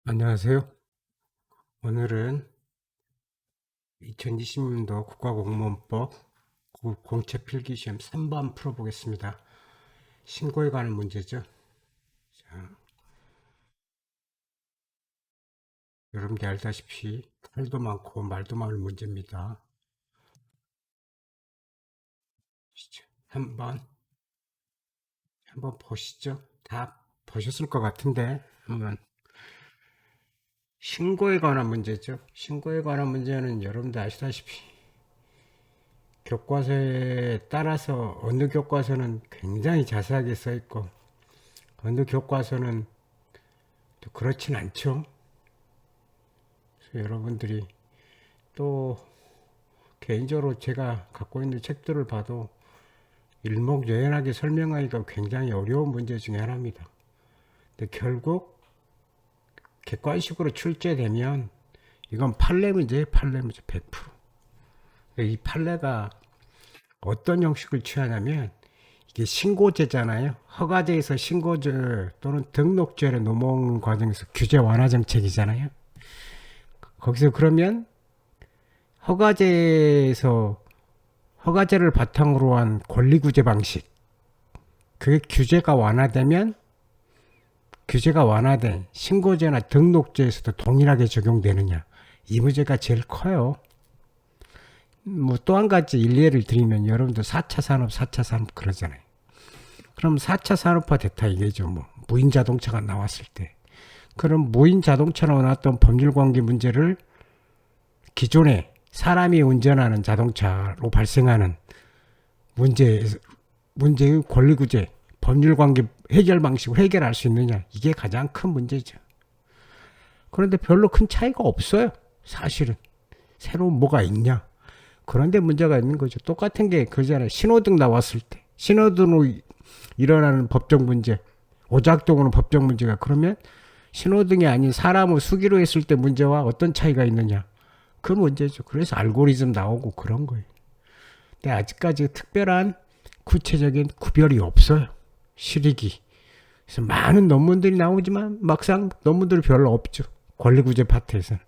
안녕하세요. 오늘은 2020년도 국가공무원법 공채 필기시험 3번 풀어보겠습니다. 신고에 관한 문제죠. 자, 여러분들 알다시피 탈도 많고 말도 많은 문제입니다. 한번 보시죠. 다 보셨을 것 같은데 한번 신고에 관한 문제죠. 신고에 관한 문제는 여러분들 아시다시피 교과서에 따라서 어느 교과서는 굉장히 자세하게 써 있고 어느 교과서는 또 그렇진 않죠. 그래서 여러분들이 또 개인적으로 제가 갖고 있는 책들을 봐도 일목요연하게 설명하기가 굉장히 어려운 문제 중에 하나입니다. 근데 결국 객관식으로 출제되면 이건 판례 문제예요. 판례 문제 100%. 이 판례가 어떤 형식을 취하냐면 이게 신고제잖아요. 허가제에서 신고제 또는 등록제로 넘어오는 과정에서 규제 완화 정책이잖아요. 거기서 그러면 허가제에서 허가제를 바탕으로 한 권리구제 방식, 그게 규제가 완화된 신고제나 등록제에서도 동일하게 적용되느냐, 이 문제가 제일 커요. 뭐 또 한 가지 일례를 드리면 여러분들 4차 산업, 4차 산업 그러잖아요. 그럼 4차 산업화 됐다 이게죠. 뭐 무인 자동차가 나왔을 때, 그럼 무인 자동차로 나왔던 법률관계 문제를 기존에 사람이 운전하는 자동차로 발생하는 문제의 권리구제, 법률관계 해결 방식으로 해결할 수 있느냐, 이게 가장 큰 문제죠. 그런데 별로 큰 차이가 없어요. 사실은 새로운 뭐가 있냐. 그런데 문제가 있는 거죠. 똑같은 게 그잖아요. 신호등 나왔을 때 신호등으로 일어나는 법적 문제, 오작동으로 법적 문제가, 그러면 신호등이 아닌 사람을 수기로 했을 때 문제와 어떤 차이가 있느냐, 그 문제죠. 그래서 알고리즘 나오고 그런 거예요. 근데 아직까지 특별한 구체적인 구별이 없어요. 실익이. 그래서 많은 논문들이 나오지만 막상 논문들이 별로 없죠. 권리구제 파트에서는.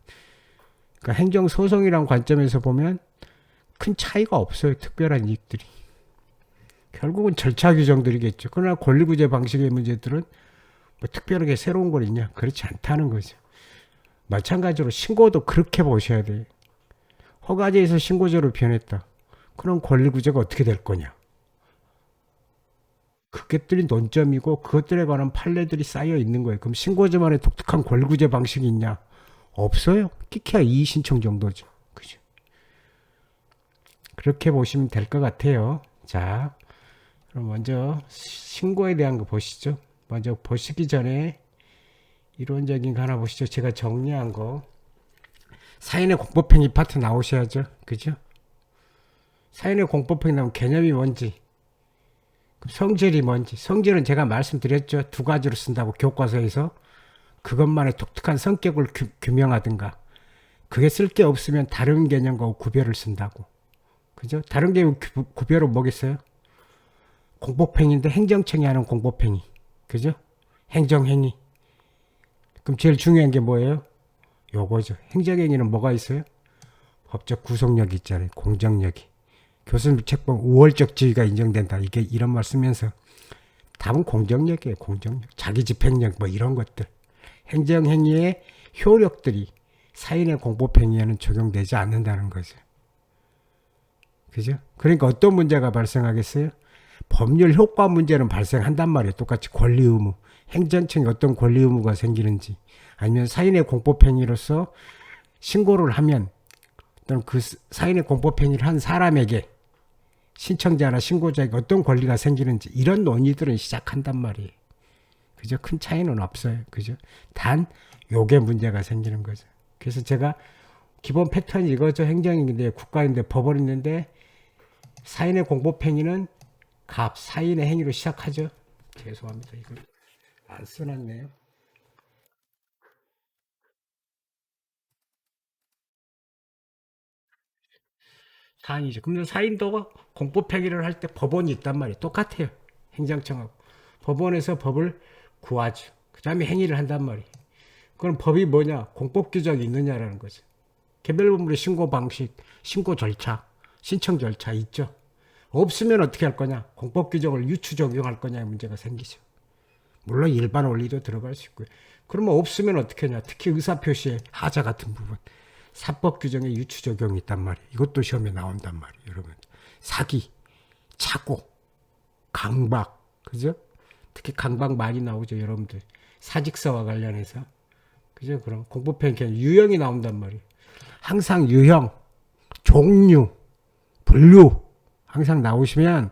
그러니까 행정소송이란 관점에서 보면 큰 차이가 없어요. 특별한 이익들이. 결국은 절차 규정들이겠죠. 그러나 권리구제 방식의 문제들은 뭐 특별하게 새로운 걸 있냐? 그렇지 않다는 거죠. 마찬가지로 신고도 그렇게 보셔야 돼요. 허가제에서 신고제로 변했다. 그럼 권리구제가 어떻게 될 거냐? 그것들이 논점이고 그것들에 관한 판례들이 쌓여 있는 거예요. 그럼 신고제만의 독특한 권리구제 방식이 있냐? 없어요. 끼케야 이의신청 정도죠. 그죠? 그렇게 보시면 될 것 같아요. 자, 그럼 먼저 신고에 대한 거 보시죠. 먼저 보시기 전에 이론적인 거 하나 보시죠. 제가 정리한 거. 사인의 공법행위 파트 나오셔야죠. 그죠? 사인의 공법행위 나오면 개념이 뭔지, 성질이 뭔지. 성질은 제가 말씀드렸죠. 두 가지로 쓴다고 교과서에서. 그것만의 독특한 성격을 규명하든가, 그게 쓸 게 없으면 다른 개념과 구별을 쓴다고. 그죠? 다른 개념 구별은 뭐겠어요? 공법행위인데 행정청이 하는 공법행위. 그죠? 행정행위. 그럼 제일 중요한 게 뭐예요? 요거죠. 행정행위는 뭐가 있어요? 법적 구속력이 있잖아요. 공정력이. 교수님 책봉 우월적 지위가 인정된다. 이게 이런 말 쓰면서 답은 공정력이에요. 공정력. 자기 집행력 뭐 이런 것들. 행정행위의 효력들이 사인의 공법행위에는 적용되지 않는다는 거죠. 그죠? 그러니까 어떤 문제가 발생하겠어요? 법률 효과 문제는 발생한단 말이에요. 똑같이 권리 의무. 행정청에 어떤 권리 의무가 생기는지, 아니면 사인의 공법행위로서 신고를 하면 또는 그 사인의 공법행위를 한 사람에게, 신청자나 신고자에게 어떤 권리가 생기는지, 이런 논의들은 시작한단 말이에요. 그죠? 큰 차이는 없어요. 그죠? 단 요게 문제가 생기는 거죠. 그래서 제가 기본 패턴이 이거죠. 행정인데 국가인데 법원 있는데 사인의 공법행위는 사인의 행위로 시작하죠. 죄송합니다. 이걸 안 써놨네요. 사인이죠. 근데 사인도 공법행위를 할 때 법원이 있단 말이에요. 똑같아요. 행정청하고. 법원에서 법을 구하죠. 그 다음에 행위를 한단 말이에요. 그럼 법이 뭐냐? 공법 규정이 있느냐라는 거죠. 개별법률의 신고 방식, 신고 절차, 신청 절차 있죠. 없으면 어떻게 할 거냐? 공법 규정을 유추 적용할 거냐의 문제가 생기죠. 물론 일반 원리도 들어갈 수 있고요. 그러면 없으면 어떻게 하냐? 특히 의사표시의 하자 같은 부분. 사법 규정에 유추 적용이 있단 말이에요. 이것도 시험에 나온단 말이에요. 여러분. 사기, 착오, 강박, 그죠? 특히 강박 많이 나오죠, 여러분들. 사직서와 관련해서. 그죠? 그럼 공법행위 유형이 나온단 말이에요. 항상 유형, 종류, 분류 항상 나오시면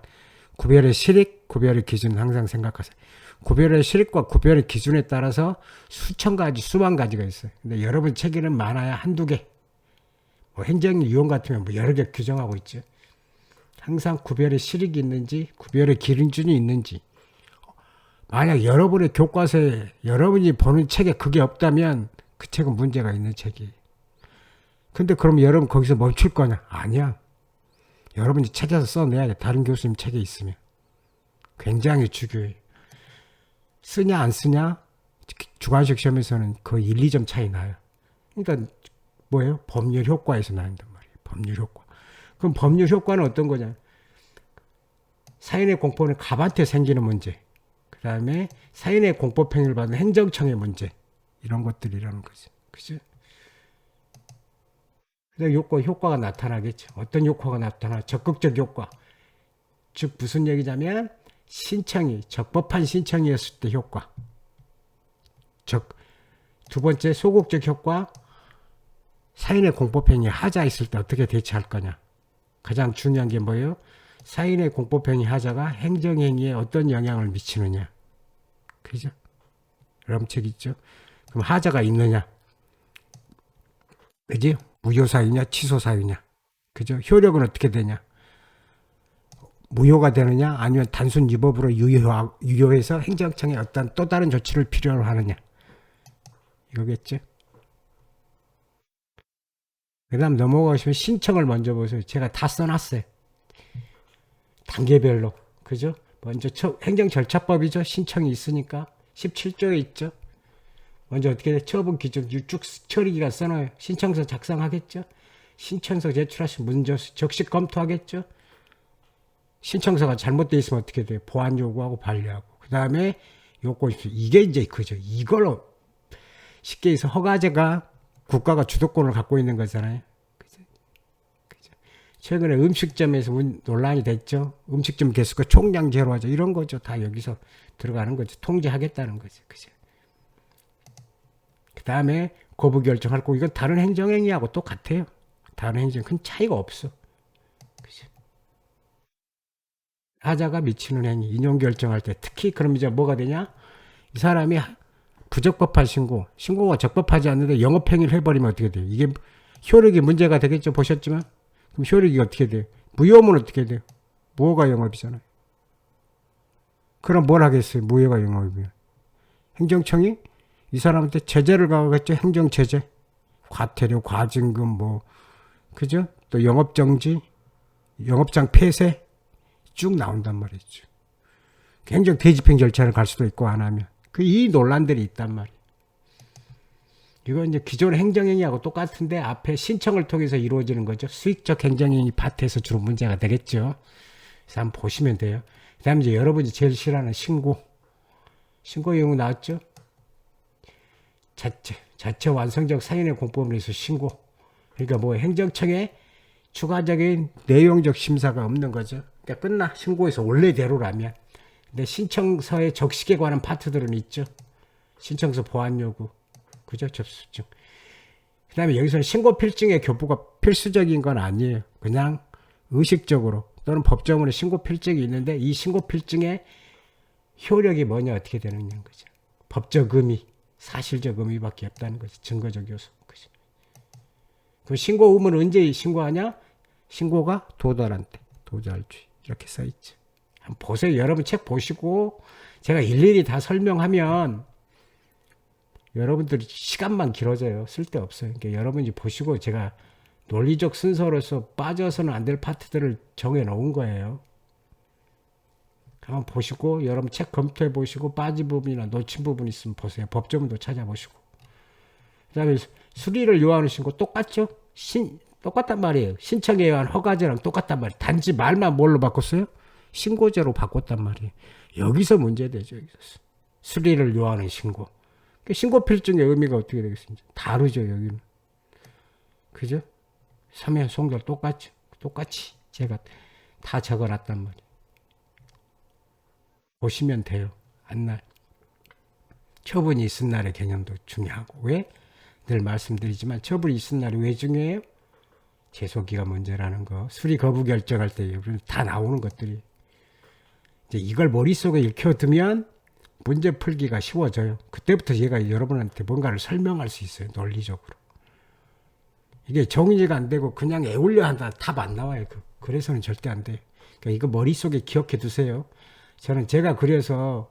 구별의 실익, 구별의 기준 항상 생각하세요. 구별의 실익과 구별의 기준에 따라서 수천 가지, 수만 가지가 있어요. 근데 여러분 책에는 많아야 한두 개. 뭐 행정 유형 같으면 뭐 여러 개 규정하고 있죠. 항상 구별의 실익이 있는지, 구별의 기준이 있는지. 만약 여러분의 교과서에 여러분이 보는 책에 그게 없다면 그 책은 문제가 있는 책이에요. 근데 그럼 여러분 거기서 멈출 거냐? 아니야. 여러분이 찾아서 써내야 돼. 다른 교수님 책에 있으면. 굉장히 중요해요. 쓰냐 안 쓰냐? 주관식 시험에서는 거의 1, 2점 차이 나요. 그러니까 뭐예요? 법률 효과에서 나온단 말이에요. 법률 효과. 그럼 법률 효과는 어떤 거냐? 사인의 공포는 갑한테 생기는 문제. 그 다음에 사인의 공법행위를 받는 행정청의 문제. 이런 것들이라는 거지. 그죠? 그래서 효과가 나타나겠죠. 어떤 효과가 나타나? 적극적 효과. 즉 무슨 얘기냐면 신청이 적법한 신청이었을 때 효과. 두 번째 소극적 효과. 사인의 공법행위 하자 있을 때 어떻게 대처할 거냐. 가장 중요한 게 뭐예요? 사인의 공법행위 하자가 행정행위에 어떤 영향을 미치느냐. 그죠? 여러분 책 있죠? 그럼 하자가 있느냐. 그지? 무효사유냐 취소사유냐. 그죠? 효력은 어떻게 되냐. 무효가 되느냐 아니면 단순 위법으로 유효해서 행정청에 어떤 또 다른 조치를 필요로 하느냐. 이거겠죠? 그 다음 넘어가시면 신청을 먼저 보세요. 제가 다 써놨어요. 단계별로. 그죠? 먼저 행정절차법이죠. 신청이 있으니까. 17조에 있죠. 먼저 어떻게 돼? 처분 기준 쭉 처리기간 써놔요. 신청서 작성하겠죠. 신청서 제출하신 문제 적시 검토하겠죠. 신청서가 잘못되어 있으면 어떻게 돼요? 보완 요구하고 반려하고. 그 다음에 요건 이게 이제 그죠. 이걸로 쉽게 해서 허가제가 국가가 주도권을 갖고 있는 거잖아요. 그죠? 최근에 음식점에서 논란이 됐죠. 음식점 개수가 총량 제로하자 이런 거죠. 다 여기서 들어가는 거죠. 통제하겠다는 거죠. 그죠? 그 다음에 거부 결정할 거 이건 다른 행정행위하고 똑같아요. 다른 행정 큰 차이가 없어. 그죠? 하자가 미치는 행위, 인용 결정할 때 특히 그럼 이제 뭐가 되냐? 이 사람이 부적법한 신고가 적법하지 않는데 영업행위를 해버리면 어떻게 돼요? 이게 효력이 문제가 되겠죠. 보셨지만 그럼 효력이 어떻게 돼요? 무효면 어떻게 돼요? 무효가 영업이잖아요. 그럼 뭘 하겠어요? 무효가 영업이면 행정청이 이 사람한테 제재를 가하겠죠. 행정제재, 과태료, 과징금 뭐 그죠? 또 영업정지, 영업장 폐쇄 쭉 나온단 말이죠. 행정 대집행 절차를 갈 수도 있고 안 하면 이 논란들이 있단 말이에요. 이건 이제 기존 행정행위하고 똑같은데 앞에 신청을 통해서 이루어지는 거죠. 수익적 행정행위 파트에서 주로 문제가 되겠죠. 그래서 한번 보시면 돼요. 그 다음에 이제 여러분이 제일 싫어하는 신고 유형 나왔죠. 자체 완성적 사인의 공법에서 신고. 그러니까 뭐 행정청에 추가적인 내용적 심사가 없는 거죠. 그러니까 끝나. 신고에서 원래대로라면. 근데 신청서의 적식에 관한 파트들은 있죠. 신청서 보완 요구. 그죠? 접수증. 그 다음에 여기서는 신고 필증의 교부가 필수적인 건 아니에요. 그냥 의식적으로 또는 법적으로 신고 필증이 있는데 이 신고 필증의 효력이 뭐냐 어떻게 되느냐는 거죠. 법적 의미, 사실적 의미밖에 없다는 거죠. 증거적 요소. 그죠? 그럼 신고 의무는 언제 신고하냐? 신고가 도달한 때. 도달주의. 이렇게 써있죠. 한번 보세요. 여러분 책 보시고 제가 일일이 다 설명하면 여러분들이 시간만 길어져요. 쓸데없어요. 그러니까 여러분이 보시고 제가 논리적 순서로서 빠져서는 안 될 파트들을 정해 놓은 거예요. 한번 보시고 여러분 책 검토해 보시고 빠진 부분이나 놓친 부분 있으면 보세요. 법조문도 찾아보시고. 그다음에 수리를 요하는 신고 똑같죠? 똑같단 말이에요. 신청에 의한 허가제랑 똑같단 말이에요. 단지 말만 뭘로 바꿨어요? 신고제로 바꿨단 말이에요. 여기서 문제되죠. 여기서. 수리를 요하는 신고. 신고 필증의 의미가 어떻게 되겠습니까? 다르죠, 여기는. 그죠? 서면 송절 똑같죠. 똑같이 제가 다 적어놨단 말이에요. 보시면 돼요. 안날. 처분이 있은 날의 개념도 중요하고. 왜? 늘 말씀드리지만 처분이 있은 날이 왜 중요해요? 제소기가 문제라는 거. 수리 거부 결정할 때 다 나오는 것들이. 이제 이걸 머릿속에 익혀두면 문제 풀기가 쉬워져요. 그때부터 얘가 여러분한테 뭔가를 설명할 수 있어요. 논리적으로. 이게 정리가 안 되고 그냥 애울려 한다 답 안 나와요. 그래서는 절대 안 돼요. 그러니까 이거 머릿속에 기억해 두세요. 저는 제가 그래서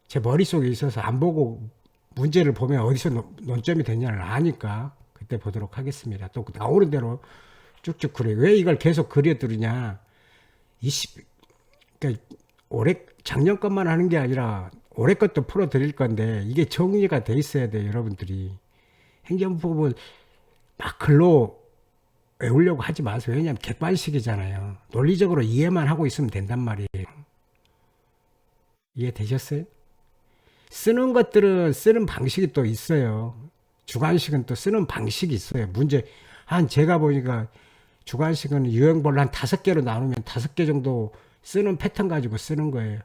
제 머릿속에 있어서 안 보고 문제를 보면 어디서 논점이 되냐를 아니까 그때 보도록 하겠습니다. 또 나오는 대로 쭉쭉 그래. 왜 이걸 계속 그려두느냐. 그러니까 올해 작년 것만 하는 게 아니라 올해 것도 풀어드릴 건데 이게 정리가 돼 있어야 돼요. 여러분들이. 행정법은 막 글로 외우려고 하지 마세요. 왜냐하면 객관식이잖아요. 논리적으로 이해만 하고 있으면 된단 말이에요. 이해되셨어요? 쓰는 것들은 쓰는 방식이 또 있어요. 주관식은 또 쓰는 방식이 있어요. 제가 보니까 주관식은 유형별로 한 5개로 나누면 5개 정도 쓰는 패턴 가지고 쓰는 거예요.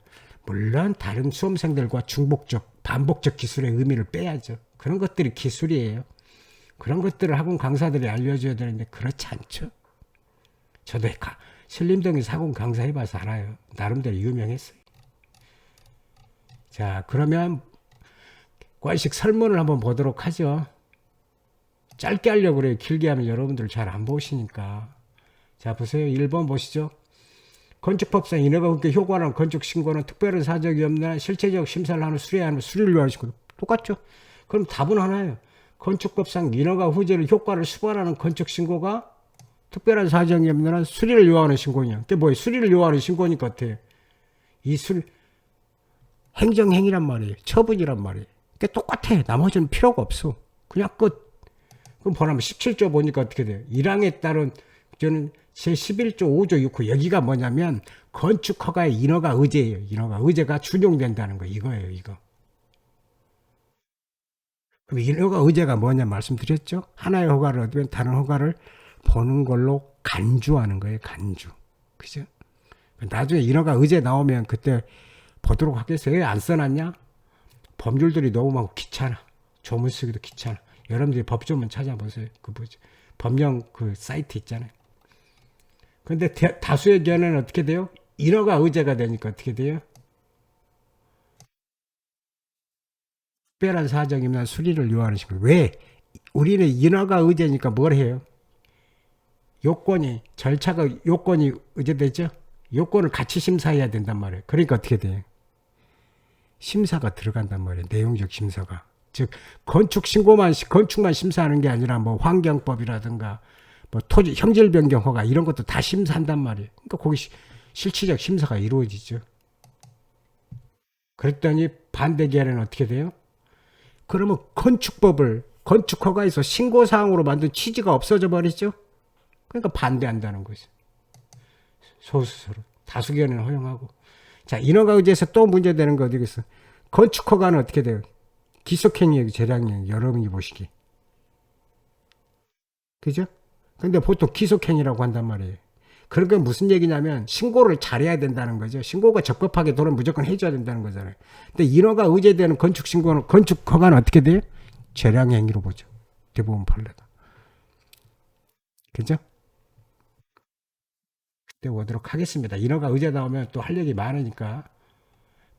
물론 다른 수험생들과 중복적, 반복적 기술의 의미를 빼야죠. 그런 것들이 기술이에요. 그런 것들을 학원 강사들이 알려줘야 되는데 그렇지 않죠. 저도 신림동에서 학원 강사 해봐서 알아요. 나름대로 유명했어요. 자, 그러면 객관식 설문을 한번 보도록 하죠. 짧게 하려고 그래요. 길게 하면 여러분들 잘 안 보시니까. 자, 보세요. 1번 보시죠. 건축법상 인허가 국회 효과나 건축신고는 특별한 사정이 없는 실체적 심사를 하는 수리하는 수리를 위한 신고. 똑같죠? 그럼 답은 하나예요. 건축법상 인허가 후제를 효과를 수반하는 건축신고가 특별한 사정이 없는 한 수리를 요하는 신고냐. 그게 뭐예요? 수리를 요하는 신고니까 어때요? 이 행정행위란 말이에요. 처분이란 말이에요. 그게 똑같아. 나머지는 필요가 없어. 그냥 끝. 그럼 보면 17조 보니까 어떻게 돼요? 1항에 따른 저는 제11조 5조 6호 여기가 뭐냐면 건축허가의 인허가 의제예요. 인허가 의제가 준용된다는 거 이거예요. 이거. 그럼 인허가 의제가 뭐냐 말씀드렸죠? 하나의 허가를 얻으면 다른 허가를 보는 걸로 간주하는 거예요. 간주. 그죠? 나중에 인허가 의제 나오면 그때 보도록 하겠어요. 왜 안 써놨냐? 법률들이 너무 많고 귀찮아. 조문 쓰기도 귀찮아. 여러분들이 법조문 찾아보세요. 법령 사이트 있잖아요. 근데 다수의 경우는 어떻게 돼요? 인허가 의제가 되니까 어떻게 돼요? 특별한 사정이면 수리를 요하는 식으로. 왜? 우리는 인허가 의제니까 뭘 해요? 요건이 의제되죠? 요건을 같이 심사해야 된단 말이에요. 그러니까 어떻게 돼요? 심사가 들어간단 말이에요. 내용적 심사가. 즉 건축만 심사하는 게 아니라 뭐 환경법이라든가 뭐 토지 형질 변경 허가 이런 것도 다 심사한단 말이에요. 그러니까 거기 실질적 심사가 이루어지죠. 그랬더니 반대 계열은 어떻게 돼요? 그러면 건축 허가에서 신고 사항으로 만든 취지가 없어져 버리죠. 그러니까 반대한다는 거죠. 소수서로 다수 계열은 허용하고. 자, 인허가 의제에서 또 문제되는 거 어디겠어? 건축 허가는 어떻게 돼요? 기속행위, 재량행위, 여러분이 보시기. 그죠? 근데 보통 기속행위라고 한단 말이에요. 그러니까 무슨 얘기냐면 신고를 잘해야 된다는 거죠. 신고가 적법하게 돌아오면 무조건 해줘야 된다는 거잖아요. 근데 인허가 의제되는 건축 허가는 어떻게 돼요? 재량행위로 보죠. 대부분 판례가. 그죠? 그때 오도록 하겠습니다. 인허가 의제 나오면 또 할 얘기 많으니까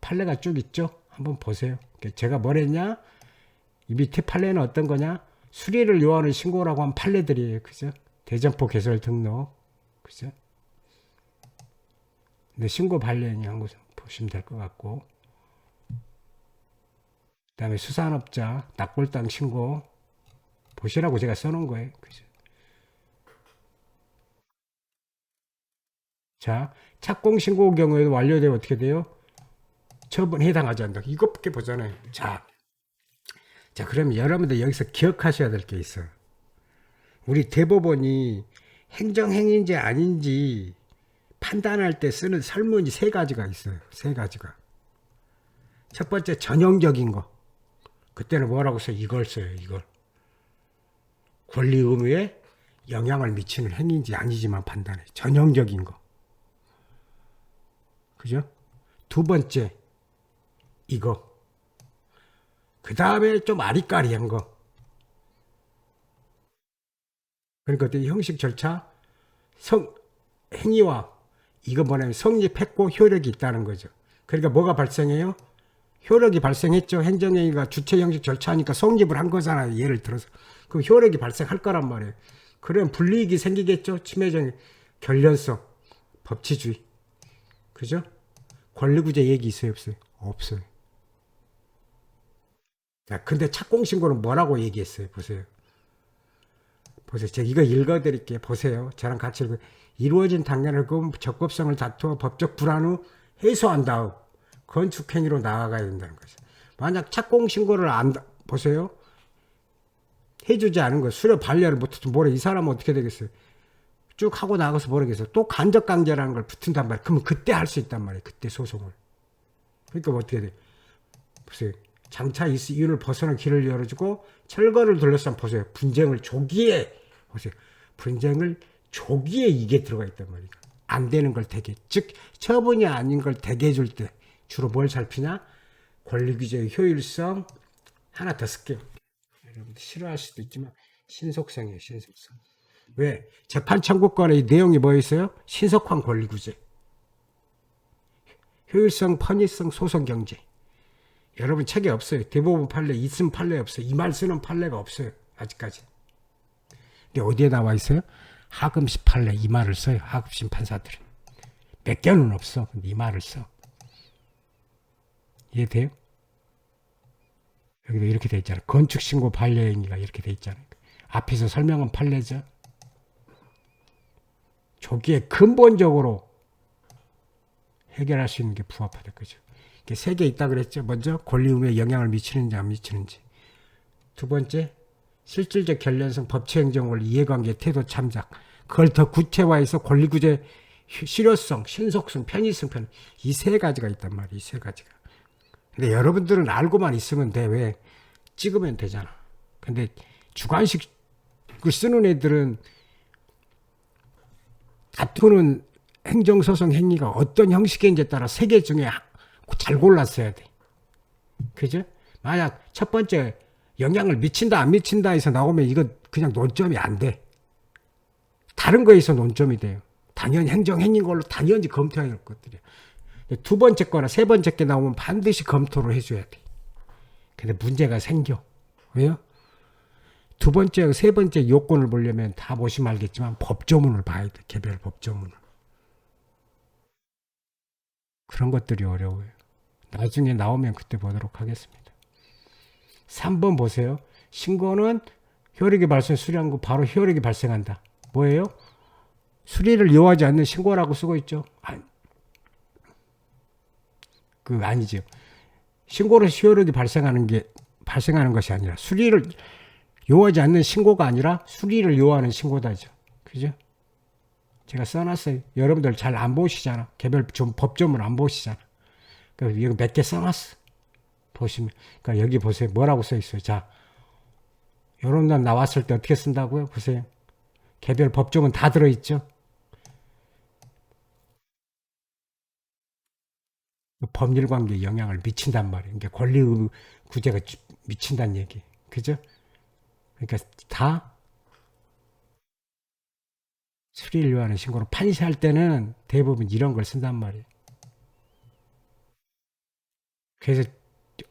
판례가 쭉 있죠? 한번 보세요. 제가 뭘 했냐? 이 밑에 판례는 어떤 거냐? 수리를 요하는 신고라고 한 판례들이에요. 그죠? 대점포 개설 등록. 그죠? 근데 신고 발령이 한 곳 보시면 될 것 같고. 그 다음에 수산업자, 납골당 신고. 보시라고 제가 써놓은 거예요. 그죠? 자, 착공 신고 경우에도 완료되면 어떻게 돼요? 처분에 해당하지 않는다. 이것밖에 보잖아요. 자, 자, 그러면 여러분들 여기서 기억하셔야 될 게 있어요. 우리 대법원이 행정행위인지 아닌지 판단할 때 쓰는 설문이 세 가지가 있어요. 세 가지가. 첫 번째, 전형적인 거. 그때는 뭐라고 써요? 이걸 써요. 이걸. 권리 의무에 영향을 미치는 행위인지 아니지만 판단해. 전형적인 거. 그죠? 두 번째, 이거. 그 다음에 좀 아리까리한 거. 그러니까 어떤 형식 절차, 행위와 이거 뭐냐면 성립했고 효력이 있다는 거죠. 그러니까 뭐가 발생해요? 효력이 발생했죠. 행정행위가 주체 형식 절차니까 성립을 한 거잖아요. 예를 들어서. 그럼 효력이 발생할 거란 말이에요. 그러면 불이익이 생기겠죠. 침해적 결련성, 법치주의. 그죠? 권리구제 얘기 있어요, 없어요? 없어요. 자, 근데 착공신고는 뭐라고 얘기했어요? 보세요. 보세요. 제가 이거 읽어드릴게요. 보세요. 저랑 같이 이루어진 당연을 적법성을 다투어 법적 불안 후 해소한 다음 건축행위로 나아가야 된다는 거죠. 만약 착공신고를 보세요. 해주지 않은 거, 수료 반려를 못해서 뭐래, 이 사람은 어떻게 되겠어요? 쭉 하고 나가서 모르겠어요. 또 간접강제라는 걸 붙은단 말이에요. 그러면 그때 할 수 있단 말이에요. 그때 소송을. 그러니까 뭐 어떻게 돼? 보세요. 장차 이유를 벗어난 길을 열어주고 철거를 둘러싼 보세요. 분쟁을 조기에 보세요. 분쟁을 조기에 이게 들어가 있단 말이에요. 안 되는 걸 대개, 즉 처분이 아닌 걸 대개 해줄 때 주로 뭘 살피냐? 권리규제의 효율성. 하나 더 쓸게요. 여러분들 싫어할 수도 있지만 신속성이에요. 신속성. 왜? 재판 청구권의 내용이 뭐 있어요? 신속한 권리구제, 효율성, 편의성, 소송경제. 여러분 책에 없어요. 대법원 판례, 있음 판례 없어요. 이 말 쓰는 판례가 없어요. 아직까지. 근데 어디에 나와 있어요? 하금식 판례 이 말을 써요. 하급심 판사들은. 몇 개는 없어. 근데 이 말을 써. 이해돼요? 여기도 이렇게 돼 있잖아요. 건축신고 반려행위가 이렇게 돼 있잖아요. 앞에서 설명은 판례죠. 조기에 근본적으로 해결할 수 있는 게 부합하다. 그죠? 세 개 있다 그랬죠. 먼저 권리 의무에 영향을 미치는지 안 미치는지. 두 번째, 실질적 결련성, 법치행정 원리, 이해관계, 태도, 참작. 그걸 더 구체화해서 권리구제 실효성, 신속성, 편의성, 이 세 가지가 있단 말이에요. 이 세 가지가. 근데 여러분들은 알고만 있으면 돼. 왜? 찍으면 되잖아. 근데 주관식을 쓰는 애들은 다투는 행정소송 행위가 어떤 형식인지에 따라 세 개 중에 잘 골랐어야 돼. 그죠? 만약 첫 번째 영향을 미친다 안 미친다 해서 나오면 이거 그냥 논점이 안 돼. 다른 거에서 논점이 돼요. 당연히 행정행위인 걸로 당연히 검토해야 할 것들이야. 두 번째 거나 세 번째 게 나오면 반드시 검토를 해줘야 돼. 근데 문제가 생겨. 왜요? 두 번째, 세 번째 요건을 보려면 다 보시면 알겠지만 법조문을 봐야 돼. 개별 법조문을. 그런 것들이 어려워요. 나중에 나오면 그때 보도록 하겠습니다. 3번 보세요. 신고는 효력이 발생, 수리한 거 바로 효력이 발생한다. 뭐예요? 수리를 요하지 않는 신고라고 쓰고 있죠. 아니죠. 신고로 효력이 발생하는 것이 아니라 수리를 요하지 않는 신고가 아니라 수리를 요하는 신고다죠. 그죠? 제가 써놨어요. 여러분들 잘 안 보시잖아. 개별 법조문 안 보시잖아. 그러니까 이거 몇 개 써놨어. 보시면. 그러니까 여기 보세요. 뭐라고 써 있어요. 자, 요런 날 나왔을 때 어떻게 쓴다고요? 보세요. 개별 법조문 다 들어있죠. 법률관계에 영향을 미친단 말이에요. 그러니까 권리 구제가 미친다는 얘기. 그죠? 그러니까 다 수리를 요하는 신고로 판시할 때는 대부분 이런 걸 쓴단 말이에요. 그래서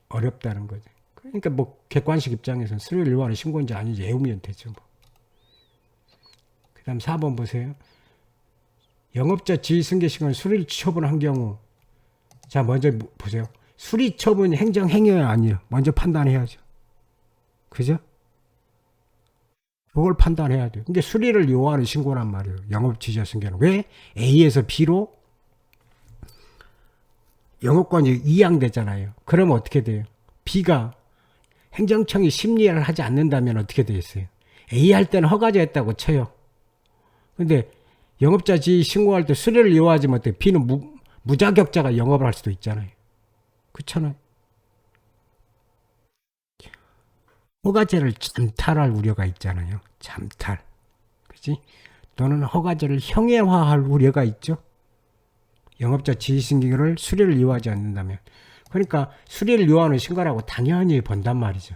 어렵다는 거죠. 그러니까 뭐 객관식 입장에서는 수리를 요하는 신고인지 아닌지 애우면 되죠. 뭐. 그 다음 4번 보세요. 영업자 지위 승계 시간 수리를 처분한 경우, 자 먼저 보세요. 수리 처분이 행정행위야 아니에요. 먼저 판단해야죠. 그죠? 그걸 판단해야 돼요. 근데 수리를 요하는 신고란 말이에요. 영업지시자 승계는. 왜? A에서 B로 영업권이 이양되잖아요. 그러면 어떻게 돼요? B가 행정청이 심리를 하지 않는다면 어떻게 되겠어요? A 할 때는 허가제했다고 쳐요. 근데 영업자 지위 신고할 때 수리를 요하지 못해 B는 무자격자가 영업을 할 수도 있잖아요. 그렇잖아요. 허가제를 잠탈할 우려가 있잖아요. 잠탈. 그지? 또는 허가제를 형해화할 우려가 있죠. 영업자 지위 신고를 수리를 요하지 않는다면. 그러니까 수리를 요하는 신고라고 당연히 본단 말이죠.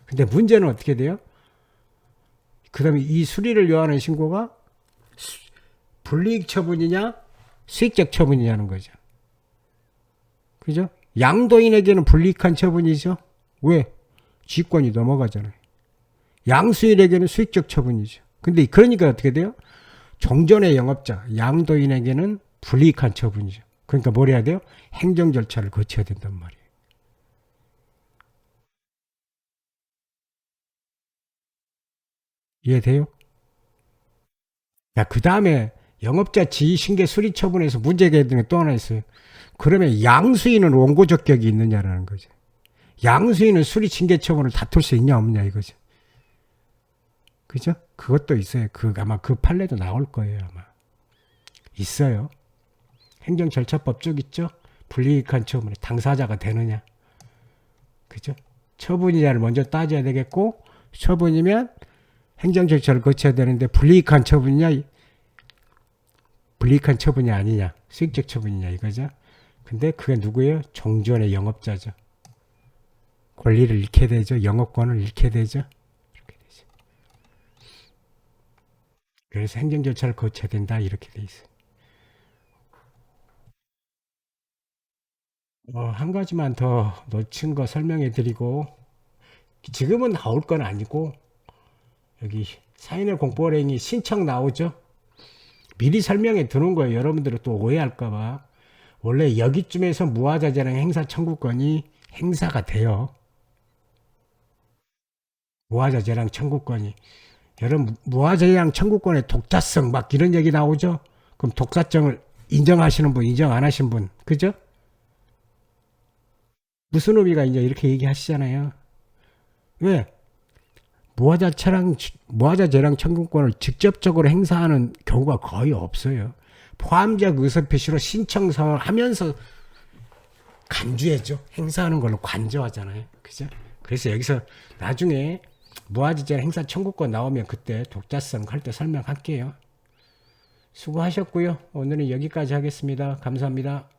근데 문제는 어떻게 돼요? 그 다음에 이 수리를 요하는 신고가 불이익 처분이냐 수익적 처분이냐는 거죠. 그죠? 양도인에게는 불이익한 처분이죠. 왜? 지권이 넘어가잖아요. 양수인에게는 수익적 처분이죠. 근데 그러니까 어떻게 돼요? 종전의 영업자, 양도인에게는 불이익한 처분이죠. 그러니까 뭘 해야 돼요? 행정 절차를 거쳐야 된단 말이에요. 이해돼요? 야, 그 다음에 영업자 지위신계 수리 처분에서 문제가 되는 게 또 하나 있어요. 그러면 양수인은 원고 적격이 있느냐라는 거죠. 양수인은 수리 징계 처분을 다툴 수 있냐 없냐 이거죠. 그죠? 그것도 있어요. 아마 그 판례도 나올 거예요 아마. 있어요. 행정절차법 쭉 있죠. 불이익한 처분에 당사자가 되느냐. 그죠? 처분이냐를 먼저 따져야 되겠고 처분이면 행정절차를 거쳐야 되는데 불이익한 처분이냐 불이익한 처분이 아니냐 수익적 처분이냐 이거죠. 근데 그게 누구예요? 종전의 영업자죠. 권리를 잃게 되죠. 영업권을 잃게 되죠. 이렇게 되죠. 그래서 행정절차를 거쳐야 된다 이렇게 돼 있어요. 한 가지만 더 놓친 거 설명해 드리고 지금은 나올 건 아니고 여기 사인의 공포행위 신청 나오죠. 미리 설명해 두는 거예요. 여러분들은 또 오해할까 봐. 원래 여기쯤에서 무화자재랑 행사 청구권이 행사가 돼요. 무화자재랑 청구권이. 여러분 무화자재랑 청구권의 독자성 막 이런 얘기 나오죠. 그럼 독자성을 인정하시는 분 인정 안 하신 분 그죠? 무슨 의미가 이제 이렇게 얘기하시잖아요. 왜? 무화자재랑 청구권을 직접적으로 행사하는 경우가 거의 없어요. 포함적 의사표시로 신청서를 하면서 간주해줘. 행사하는 걸로 관조하잖아요. 그죠? 그래서 여기서 나중에 무화자재 행사 청구권 나오면 그때 독자성 할 때 설명할게요. 수고하셨고요. 오늘은 여기까지 하겠습니다. 감사합니다.